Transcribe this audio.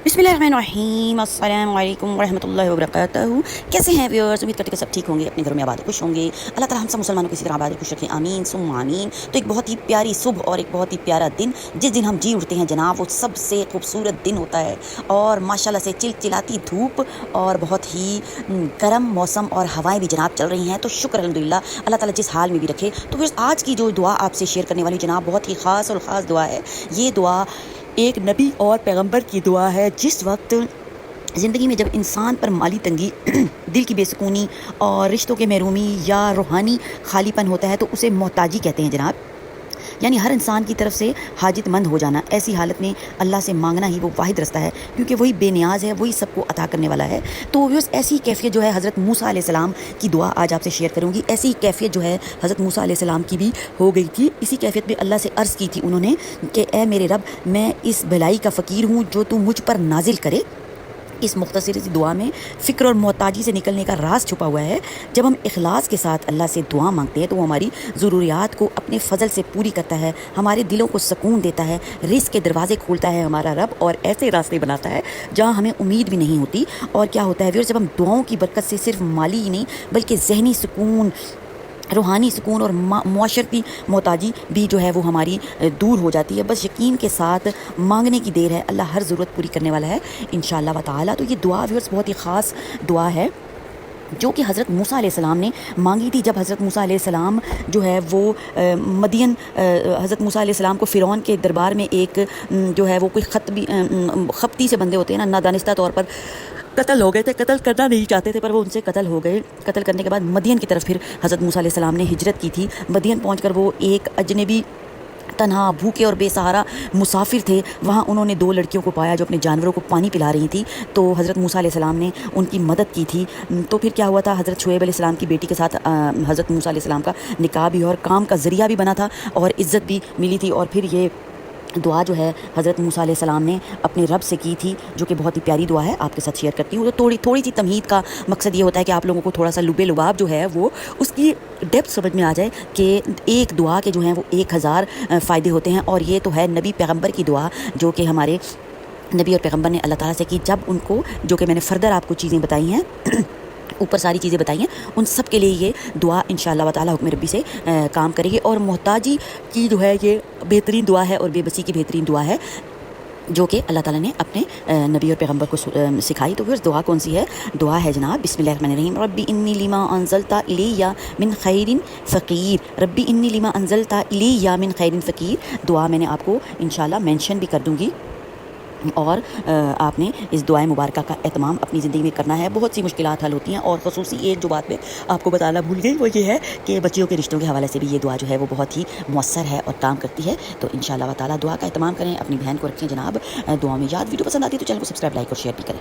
बिस्मिल्लाहिर्रहमानिर्रहीम अस्सलामु अलैकुम वरहमतुल्लाहि वबरकातुहू। कैसे हैं व्यूअर्स? उम्मीद करते हैं कि सब ठीक होंगे, अपने घरों में आबाद खुश होंगे। अल्लाह ताला हम सब मुसलमानों को इसी तरह आबाद खुश रखें, आमीन सुम्मा आमीन। तो एक बहुत ही प्यारी सुबह और एक बहुत ही प्यारा दिन, जिस दिन हम जी उठते हैं जनाब, वो सबसे खूबसूरत दिन होता है। और माशाल्लाह से चिलचिलाती धूप और बहुत ही गर्म मौसम और हवाएं भी जनाब चल रही हैं। तो शुक्र अल्हम्दुलिल्लाह, अल्लाह ताला जिस हाल में भी रखे। तो फिर आज की जो दुआ आपसे शेयर करने वाली जनाब, बहुत ही ख़ास और ख़ास दुआ है। ये दुआ एक नबी और पैगंबर की दुआ है। जिस वक्त ज़िंदगी में जब इंसान पर माली तंगी दिल की बेसुकूनी और रिश्तों के महरूमी या रूहानी खालीपन होता है, तो उसे मोहताजी कहते हैं जनाब, यानी हर इंसान की तरफ से हाजतमंद हो जाना। ऐसी हालत में अल्लाह से मांगना ही वो वाहिद रास्ता है, क्योंकि वही बेनियाज है, वही सबको अता करने वाला है। तो व्यूअर्स, ऐसी कैफियत जो है हज़रत मूसा अलैहिस्सलाम की दुआ आज आपसे शेयर करूँगी। ऐसी कैफियत जो है हज़रत मूसा अलैहिस्सलाम की भी हो गई थी। इसी कैफियत में अल्लाह से अर्ज़ की थी उन्होंने कि ए मेरे रब, मैं इस भलाई का फ़कीर हूँ जो तू मुझ पर नाजिल करे। इस मुख्तसर सी दुआ में फ़िक्र और मोहताजी से निकलने का राज छुपा हुआ है। जब हम इखलास के साथ अल्लाह से दुआ मांगते हैं, तो वो हमारी ज़रूरियात को अपने फ़ज़ल से पूरी करता है, हमारे दिलों को सुकून देता है, रिज़्क़ के दरवाज़े खोलता है हमारा रब, और ऐसे रास्ते बनाता है जहाँ हमें उम्मीद भी नहीं होती। और क्या होता है व्यूअर्स, जब हम दुआओं की बरकत से सिर्फ माली ही नहीं बल्कि ज़हनी सुकून, रूहानी सुकून और मुआशरती मोहताजी भी जो है वो हमारी दूर हो जाती है। बस यकीन के साथ मांगने की देर है, अल्लाह हर ज़रूरत पूरी करने वाला है इंशाअल्लाह व ताला। तो ये दुआ व्यूअर्स बहुत ही ख़ास दुआ है, जो कि हज़रत मूसा अलैहिस्सलाम ने मांगी थी। जब हज़रत मूसा अलैहिस्सलाम जो है वो मदियन, हज़रत मूसा अलैहिस्सलाम को फ़िरौन के दरबार में एक जो है वो कोई खप्ती से बंदे होते हैं ना, नादानिस्ता तौर पर कत्ल हो गए थे। कत्ल करना नहीं चाहते थे, पर वो उनसे कत्ल हो गए। कत्ल करने के बाद मदियन की तरफ फिर हज़रत मूसा अलैहिस्सलाम ने हिजरत की थी। मदियन पहुंचकर वो एक अजनबी, तन्हा, भूखे और बेसहारा मुसाफिर थे। वहाँ उन्होंने दो लड़कियों को पाया जो अपने जानवरों को पानी पिला रही थी। तो हज़रत मूसा अलैहिस्सलाम ने उनकी मदद की थी। तो फिर क्या हुआ था, हज़रत शुएब अलैहिस्सलाम की बेटी के साथ हज़रत मूसा अलैहिस्सलाम का निकाह भी और काम का ज़रिया भी बना था और इज़्ज़त भी मिली थी। और फिर ये दुआ जो है हज़रत मूसा अलैहिस्सलाम ने अपने रब से की थी, जो कि बहुत ही प्यारी दुआ है, आपके साथ शेयर करती हूँ। तो थोड़ी सी तमहीद का मकसद ये होता है कि आप लोगों को थोड़ा सा लुबे लुबाब जो है वो उसकी डेप्थ समझ में आ जाए कि एक दुआ के जो हैं वो 1000 फ़ायदे होते हैं। और ये तो है नबी पैगंबर की दुआ, जो कि हमारे नबी और पैगंबर ने अल्लाह ताला से की। जब उनको, जो कि मैंने फ़र्दर आपको चीज़ें बताई हैं ऊपर सारी चीज़ें बताई हैं, उन सब के लिए ये दुआ इंशाअल्लाह ताला हुक्म रब्बी से काम करेगी। और मोहताजी की जो है ये बेहतरीन दुआ है और बेबसी की बेहतरीन दुआ है, जो कि अल्लाह ताला ने अपने नबी और पैगंबर को सिखाई। तो फिर दुआ कौन सी है? दुआ है जनाब बिस्मिल्लाहिर्रहमानिर्रहीम, रब्बी इन्नी लिमा अंज़लता इलैया मिन खैरिन फ़कीर। रब्बी इन्नी लिमा अंज़लता इलैया मिन खैरिन फ़कीर। दुआ मैंने आपको इंशाअल्लाह मेंशन भी कर दूँगी, और आपने इस दुआ मुबारक का एहतमाम अपनी ज़िंदगी में करना है। बहुत सी मुश्किलात हल होती हैं, और ख़ुसूसी एक जो बात मैं आपको बताना भूल गई वो ये है कि बच्चियों के रिश्तों के हवाले से भी ये दुआ जो है वो बहुत ही मौसर है और काम करती है। तो इंशाअल्लाह ताला दुआ का एहतमाम करें, अपनी बहन को रखें जनाब दुआ में याद। वीडियो पसंद आती है तो चैनल को सब्सक्राइब, लाइक और शेयर भी करें।